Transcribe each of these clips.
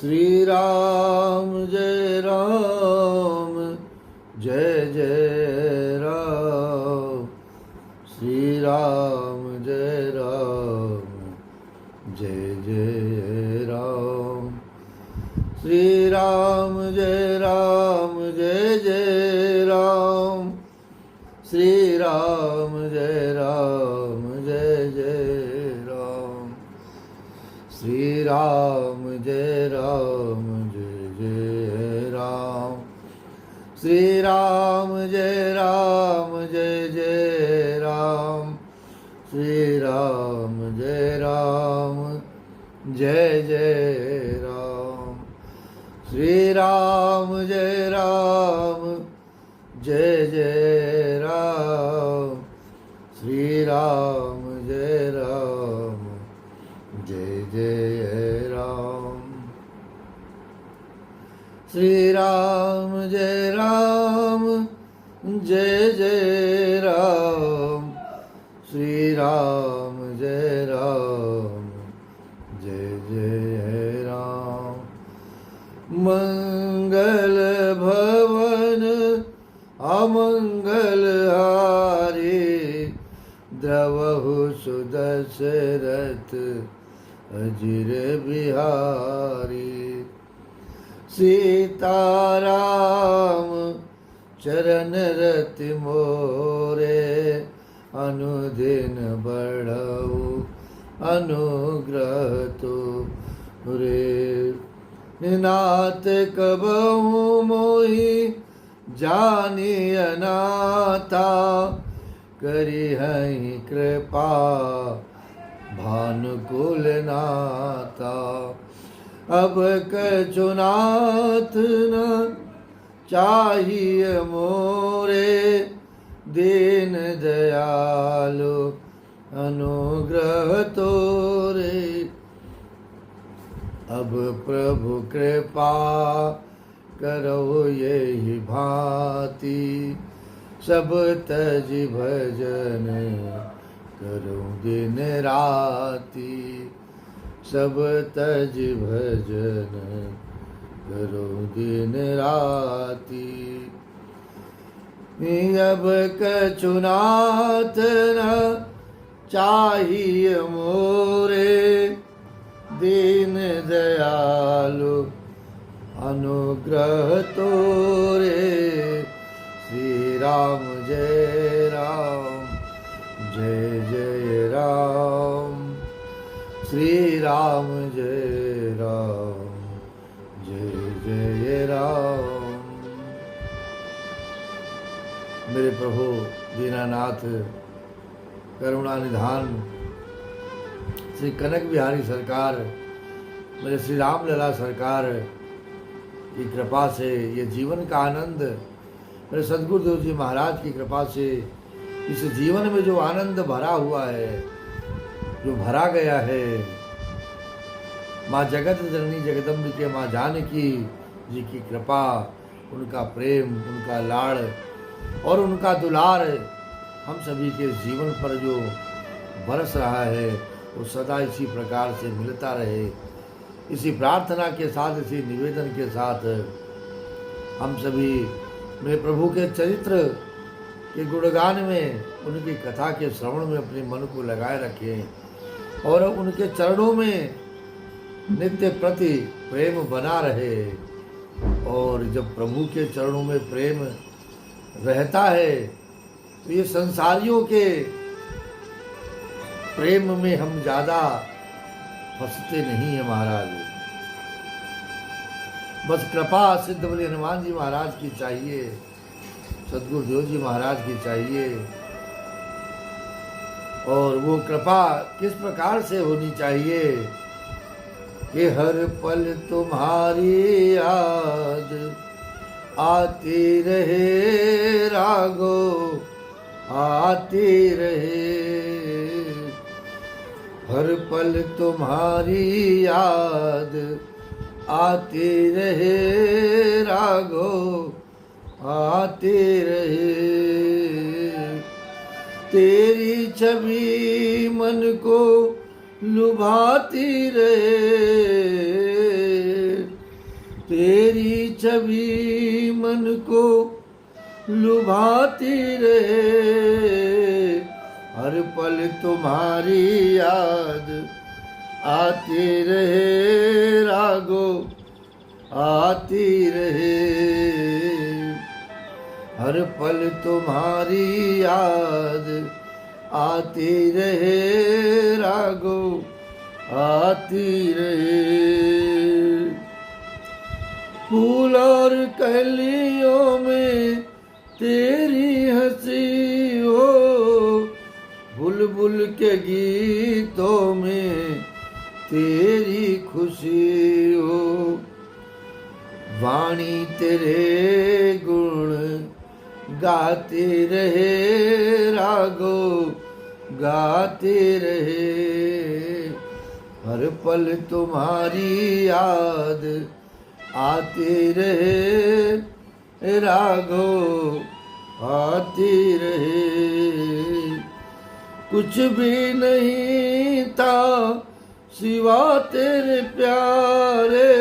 श्री राम जय राम जय जय राम। श्री राम जय राम जय जय राम। श्री राम जय राम जय जय राम। श्री राम जय राम जय जय राम। श्री राम जय राम जय जय राम। श्री राम जय राम जय जय राम। श्री राम जय राम जय जय राम। श्री राम जय राम जय जय राम। श्री राम जय राम जय जय राम। श्री राम जय राम जय जय राम। श्री राम जय राम जय जय राम। मंगल भवन अमंगल हारी द्रवहु सुदशरथ अजिर बिहारी। सीताराम चरण रति मोरे अनुदिन बढ़ऊ अनुग्रह तो रे। नाथ कबहु मोहि जानी अनाथा करी हई कृपा भानुकुल नाथा। अब कछुनाथ न चाहिए मोरे दीन दयालु अनुग्रह तोरे। अब प्रभु कृपा करो यही भांति सब तज भजन करो दिन राति। सब तज भजन करो दिन राति। अब कछुनाथ न चाहिए मोरे दीन दयालु अनुग्रह तोरे। श्री राम जय राम जय जय राम। श्री राम जय राम जय जय राम। मेरे प्रभु दीनानाथ करुणा निधान श्री कनक बिहारी सरकार, मेरे श्री राम लला सरकार की कृपा से ये जीवन का आनंद, मेरे सदगुरुदेव जी महाराज की कृपा से इस जीवन में जो आनंद भरा हुआ है, जो भरा गया है, माँ जगत जननी जगदम्बिके माँ जानकी जी की कृपा, उनका प्रेम, उनका लाड़ और उनका दुलार हम सभी के जीवन पर जो बरस रहा है वो सदा इसी प्रकार से मिलता रहे। इसी प्रार्थना के साथ, इसी निवेदन के साथ हम सभी मेरे प्रभु के चरित्र के गुणगान में, उनकी कथा के श्रवण में अपने मन को लगाए रखें और उनके चरणों में नित्य प्रति प्रेम बना रहे। और जब प्रभु के चरणों में प्रेम रहता है तो ये संसारियों के प्रेम में हम ज़्यादा फंसते नहीं हैं महाराज। बस कृपा सिद्ध बलि हनुमान जी महाराज की चाहिए, सदगुरुदेव जी महाराज की चाहिए। और वो कृपा किस प्रकार से होनी चाहिए कि हर पल तुम्हारी याद आती रहे रागो आती रहे। हर पल तुम्हारी याद आती रहे रागो आती रहे। तेरी छवि मन को लुभाती रहे। छवि मन को लुभाती रहे, हर पल तुम्हारी याद आती रहे, रागो आती रहे, हर पल तुम्हारी याद आती रहे, रागो आती रहे। फूल और कलियों में तेरी हंसी हो, बुलबुल के गीतों में तेरी खुशी हो, वाणी तेरे गुण गाते रहे, रागो गाते रहे, हर पल तुम्हारी याद आती रहे, रागो आती रहे। कुछ भी नहीं था सिवा तेरे प्यारे,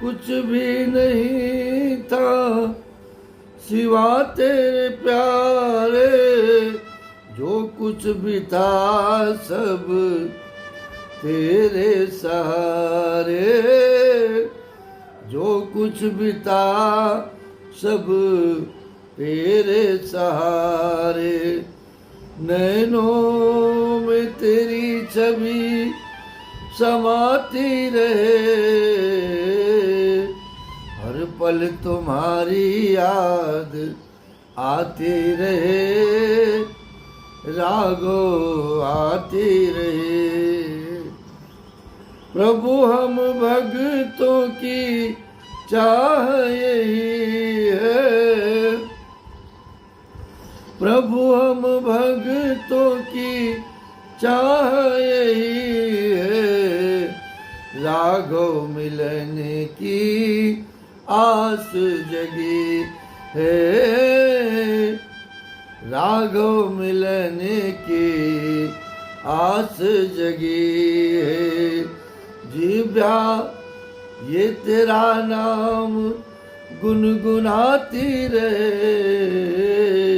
कुछ भी नहीं था सिवा तेरे प्यारे, जो कुछ भी था सब तेरे सहारे, जो कुछ भी था सब तेरे सहारे, नैनों में तेरी छवि समाती रहे, हर पल तुम्हारी याद आती रहे, रागो आती रहे। प्रभु हम भक्तों की चाह यही है, प्रभु हम भक्तों की चाह यही है, राघव मिलने की आस जगी है, राघव मिलने की आस जगी है, जीव्या ये तेरा नाम गुनगुनाती रहे,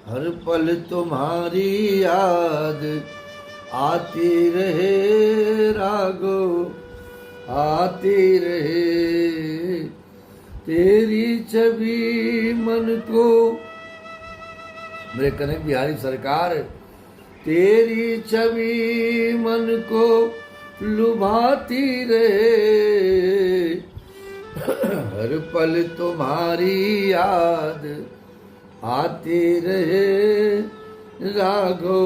हर पल तुम्हारी याद आती रहे, रागो आती रहे, तेरी छवि मन को, मेरे कनक बिहारी सरकार, तेरी छवि मन को लुभाती रहे, हर पल तुम्हारी याद आती रहे, राघो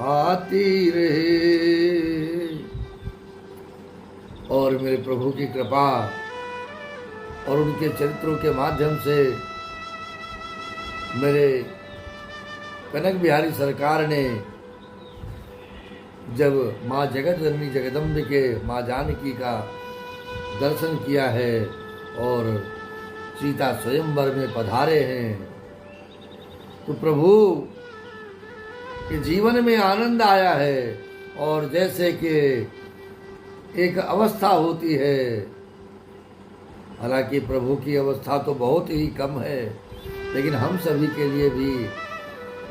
आती रहे। और मेरे प्रभु की कृपा और उनके चरित्रों के माध्यम से मेरे कनक बिहारी सरकार ने जब माँ जगत जननी जगदम्बे के माँ जानकी का दर्शन किया है और सीता स्वयंवर में पधारे हैं, तो प्रभु के जीवन में आनंद आया है। और जैसे कि एक अवस्था होती है, हालांकि प्रभु की अवस्था तो बहुत ही कम है, लेकिन हम सभी के लिए भी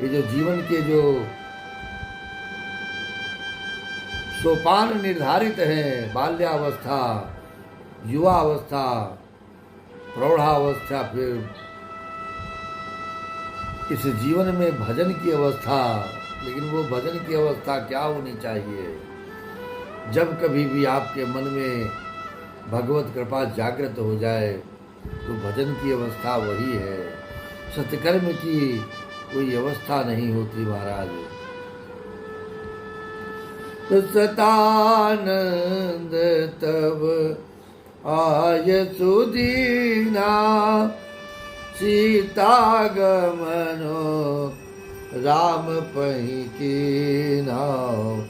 ये जो जीवन के जो सोपान निर्धारित हैं, बाल्यावस्था, युवावस्था, प्रौढ़ावस्था, फिर इस जीवन में भजन की अवस्था। लेकिन वो भजन की अवस्था क्या होनी चाहिए? जब कभी भी आपके मन में भगवत कृपा जागृत हो जाए तो भजन की अवस्था वही है, सत्कर्म की कोई अवस्था नहीं होती महाराज। तो सतानंद तब आय सुदीना, सीता गमनो राम पही की नाव।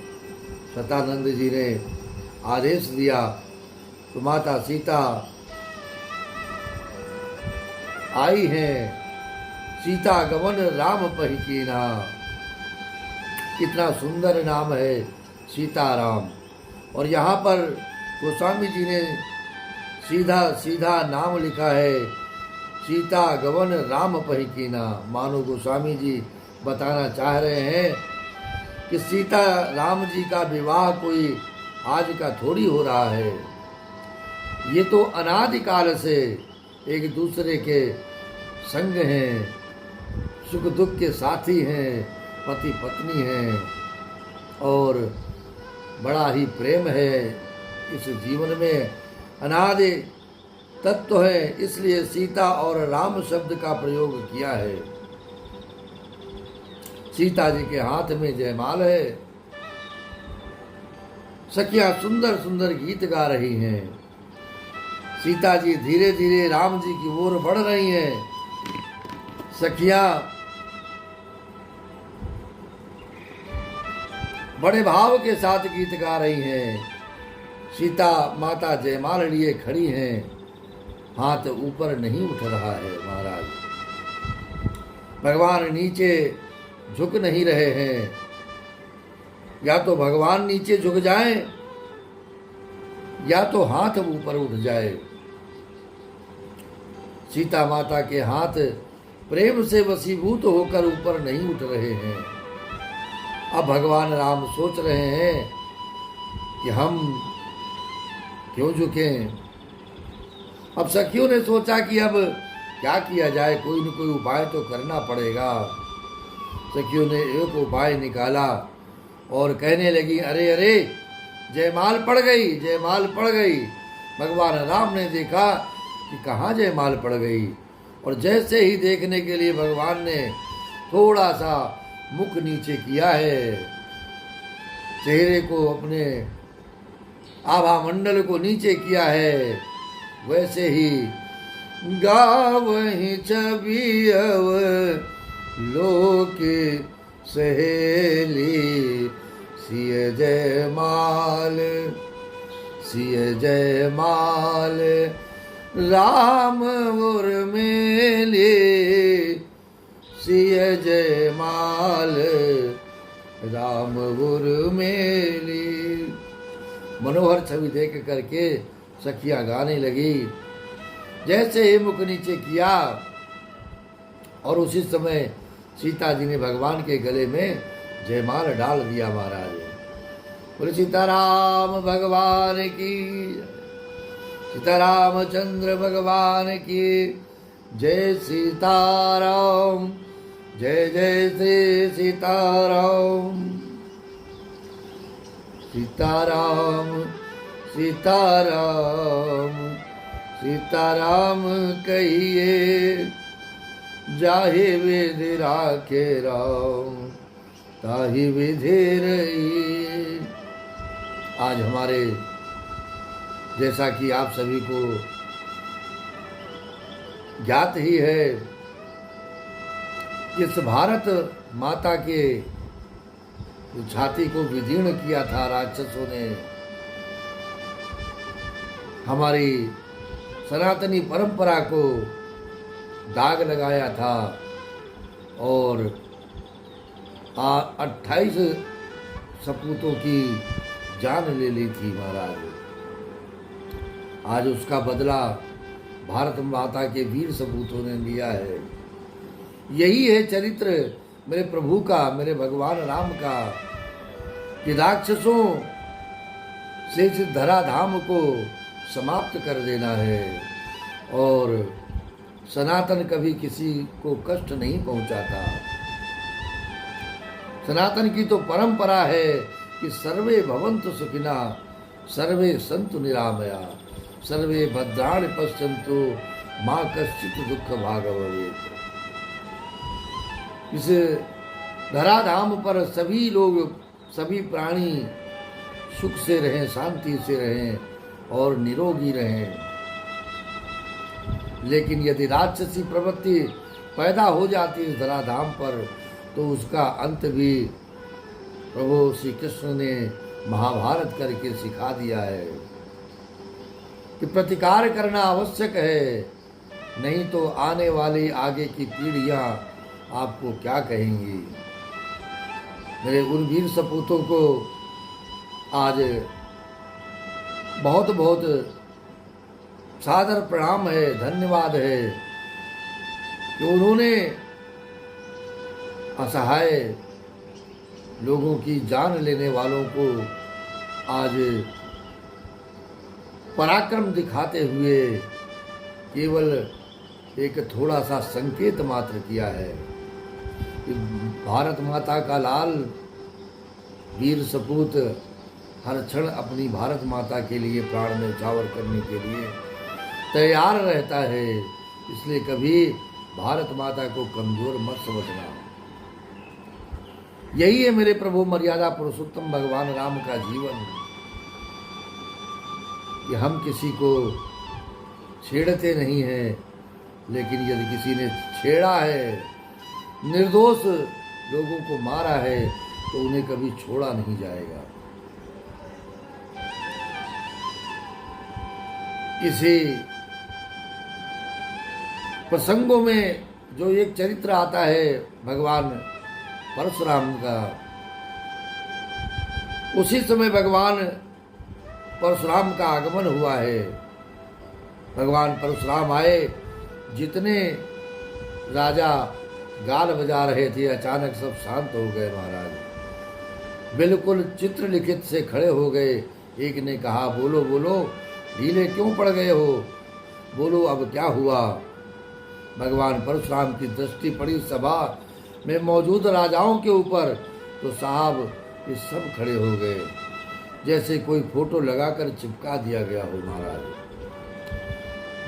सतानंद जी ने आदेश दिया तो माता सीता आई हैं, सीता गमन राम पही की नाव। कितना सुंदर नाम है सीताराम। और यहाँ पर गोस्वामी जी ने सीधा सीधा नाम लिखा है, सीता गवन राम पही कीना। मानो गोस्वामी जी बताना चाह रहे हैं कि सीता राम जी का विवाह कोई आज का थोड़ी हो रहा है, ये तो अनादिकाल से एक दूसरे के संग हैं, सुख दुख के साथी हैं, पति पत्नी हैं और बड़ा ही प्रेम है इस जीवन में, अनादि तत्व है। इसलिए सीता और राम शब्द का प्रयोग किया है। सीता जी के हाथ में जयमाल है। सखियां सुंदर सुंदर गीत गा रही हैं। सीता जी धीरे धीरे राम जी की ओर बढ़ रही हैं। सखियां बड़े भाव के साथ गीत गा रही हैं। सीता माता जयमाल लिए खड़ी हैं, हाथ ऊपर नहीं उठ रहा है महाराज। भगवान नीचे झुक नहीं रहे हैं, या तो भगवान नीचे झुक जाएं या तो हाथ ऊपर उठ जाए। सीता माता के हाथ प्रेम से वशीभूत होकर ऊपर नहीं उठ रहे हैं। अब भगवान राम सोच रहे हैं कि हम क्यों झुकें। अब सखियों ने सोचा कि अब क्या किया जाए, कोई न कोई उपाय तो करना पड़ेगा। सखियों ने एक उपाय निकाला और कहने लगी, अरे अरे जयमाल पड़ गई, जयमाल पड़ गई। भगवान राम ने देखा कि कहाँ जयमाल पड़ गई, और जैसे ही देखने के लिए भगवान ने थोड़ा सा मुख नीचे किया है, चेहरे को अपने आभा मंडल को नीचे किया है, वैसे ही गावहि छवि अव लोक सहेली, सिय जयमाल सिय जयमाल राम उर्मिले, सिय जयमाल राम उर्मिले। मनोहर छवि देख करके सखियां गाने लगी। जैसे ही मुख नीचे किया और उसी समय सीता जी ने भगवान के गले में जयमाल डाल दिया महाराज। बोले सीताराम भगवान की, सीतारामचंद्र भगवान की जय। सीताराम जय जय श्री सीताराम। सीताराम सीताराम सीताराम कहिए, जाहि विधि राखे राम ताहि विधि रही। आज हमारे, जैसा कि आप सभी को ज्ञात ही है, इस भारत माता के छाती को विदीर्ण किया था राक्षसों ने, हमारी सनातनी परंपरा को दाग लगाया था और 28 सपूतों की जान ले ली थी महाराज। आज उसका बदला भारत माता के वीर सपूतों ने लिया है। यही है चरित्र मेरे प्रभु का, मेरे भगवान राम का, कि राक्षसों से इस धराधाम को समाप्त कर देना है और सनातन कभी किसी को कष्ट नहीं पहुंचाता। सनातन की तो परंपरा है कि सर्वे भवन्तु सुखिना, सर्वे सन्तु निरामया, सर्वे भद्राणि पश्यन्तु मा कश्चित् दुःख भाग भवेत्। इस धराधाम पर सभी लोग, सभी प्राणी सुख से रहें, शांति से रहें और निरोगी रहें। लेकिन यदि राक्षसी प्रवृत्ति पैदा हो जाती है धराधाम पर, तो उसका अंत भी प्रभु श्री कृष्ण ने महाभारत करके सिखा दिया है कि प्रतिकार करना आवश्यक है, नहीं तो आने वाली आगे की पीढ़ियां आपको क्या कहेंगी। मेरे उन वीर सपूतों को आज बहुत बहुत सादर प्रणाम है, धन्यवाद है कि उन्होंने असहाय लोगों की जान लेने वालों को आज पराक्रम दिखाते हुए केवल एक थोड़ा सा संकेत मात्र किया है कि भारत माता का लाल वीर सपूत हर क्षण अपनी भारत माता के लिए प्राण न्यौछावर करने के लिए तैयार रहता है। इसलिए कभी भारत माता को कमजोर मत समझना। यही है मेरे प्रभु मर्यादा पुरुषोत्तम भगवान राम का जीवन, कि हम किसी को छेड़ते नहीं हैं, लेकिन यदि किसी ने छेड़ा है, निर्दोष लोगों को मारा है, तो उन्हें कभी छोड़ा नहीं जाएगा। इसी प्रसंगों में जो एक चरित्र आता है भगवान परशुराम का, उसी समय भगवान परशुराम का आगमन हुआ है। भगवान परशुराम आए, जितने राजा गाल बजा रहे थे अचानक सब शांत हो गए महाराज, बिल्कुल चित्र लिखित से खड़े हो गए। एक ने कहा बोलो बोलो, ढीले क्यों पड़ गए हो, बोलो अब क्या हुआ। भगवान परशुराम की दृष्टि पड़ी सभा में मौजूद राजाओं के ऊपर, तो साहब ये सब खड़े हो गए, जैसे कोई फोटो लगाकर चिपका दिया गया हो महाराज।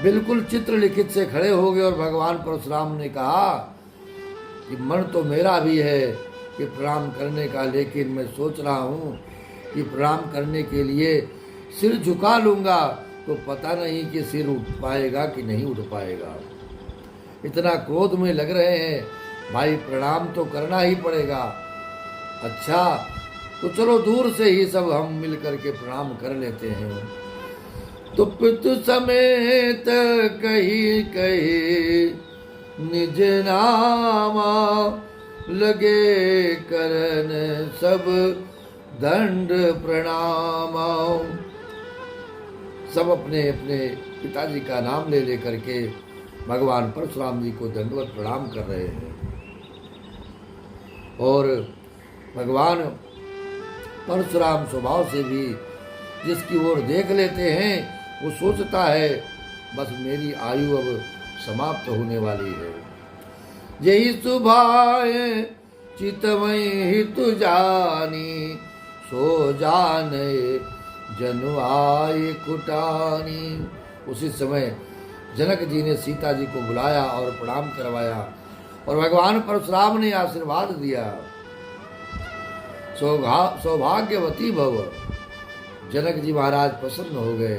बिल्कुल चित्र लिखित से खड़े हो गए। और भगवान परशुराम ने कहा कि मन तो मेरा भी है कि प्रणाम करने का, लेकिन मैं सोच रहा हूँ कि प्रणाम करने के लिए सिर झुका लूँगा तो पता नहीं कि सिर उठ पाएगा कि नहीं उठ पाएगा। इतना क्रोध में लग रहे हैं, भाई प्रणाम तो करना ही पड़ेगा। अच्छा तो चलो दूर से ही सब हम मिल करके प्रणाम कर लेते हैं। तो पितु समेत कही कही निज नामा, लगे करन सब दंड प्रणामा। सब अपने अपने पिताजी का नाम ले लेकर के भगवान परशुराम जी को दंडवत प्रणाम कर रहे हैं। और भगवान परशुराम स्वभाव से भी जिसकी ओर देख लेते हैं वो सोचता है बस मेरी आयु अब समाप्त होने वाली है। यही सुभाय चितमय हितु जानी, सो जाने जनु आए कुटानी। उसी समय जनक जी ने सीता जी को बुलाया और प्रणाम करवाया, और भगवान परशुराम ने आशीर्वाद दिया, सौभाग्यवती भव। जनक जी महाराज प्रसन्न हो गए,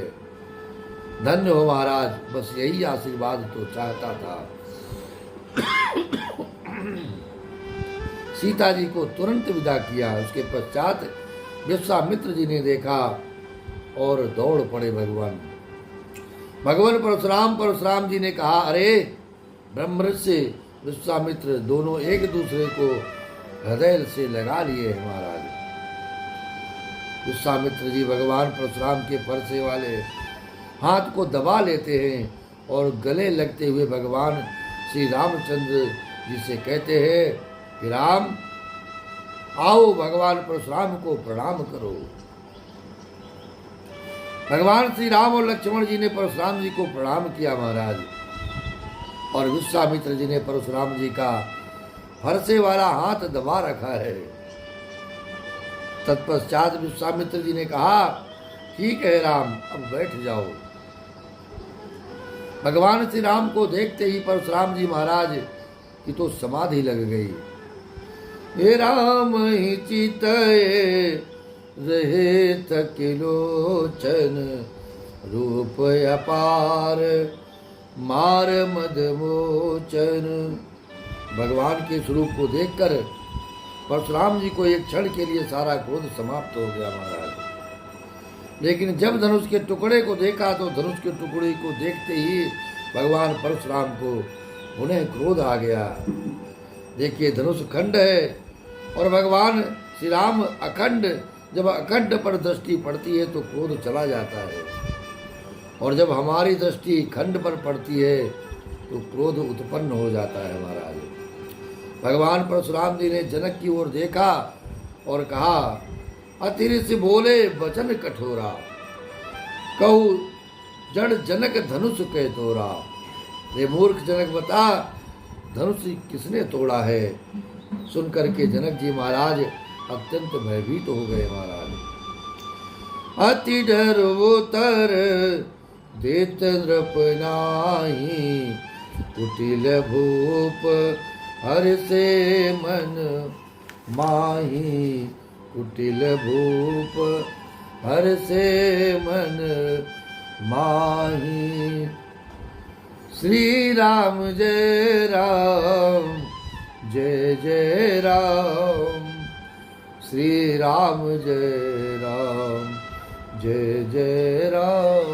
धन्य हो महाराज, बस यही आशीर्वाद तो चाहता था। सीता जी को तुरंत विदा किया। उसके पश्चात विश्वामित्र जी ने देखा और दौड़ पड़े भगवान परशुराम जी ने कहा, अरे ब्रह्मर्षि विश्वामित्र दोनों एक दूसरे को हृदय से लगा लिए हैं महाराज। विश्वामित्र जी भगवान परशुराम के फरसे वाले हाथ को दबा लेते हैं और गले लगते हुए भगवान श्री रामचंद्र जी से कहते हैं कि राम आओ, भगवान परशुराम को प्रणाम करो। भगवान श्री राम और लक्ष्मण जी ने परशुराम जी को प्रणाम किया महाराज, और विश्वामित्र जी ने परशुराम जी का फरसे वाला हाथ दबा रखा है। तत्पश्चात विश्वामित्र जी ने कहा, ठीक है राम, अब बैठ जाओ। भगवान श्री राम को देखते ही परशुराम जी महाराज की तो समाधि लग गई। हे राम ही चितये रहे थकिलोचन, रूप अपार मार मदमोचन। भगवान के स्वरूप को देखकर परशुराम जी को एक क्षण के लिए सारा क्रोध समाप्त हो गया महाराज। लेकिन जब धनुष के टुकड़े को देखा तो धनुष के टुकड़े को देखते ही भगवान परशुराम को उन्हें क्रोध आ गया। देखिए धनुष खंड है और भगवान श्री राम अखंड, जब अखंड पर दृष्टि पड़ती है तो क्रोध चला जाता है। और जब हमारी दृष्टि खंड पर पड़ती है तो क्रोध उत्पन्न हो जाता है महाराज। भगवान परशुराम जी ने जनक की ओर देखा और कहा, अतिरिक्त बोले वचन कठोरा, कहू जड़ जनक धनुष के तोड़ा। रे मूर्ख जनक, बता धनुष किसने तोड़ा है। सुनकर के जनक जी महाराज अत्यंत भयभीत हो गए महाराज। अति डर उतर देत नृप नाही, कुटिल भूप हर से मन माही। कुटिल भूप हर से मन माही। श्री राम जय राम, जय जय राम। श्री राम जय राम, जय जय राम।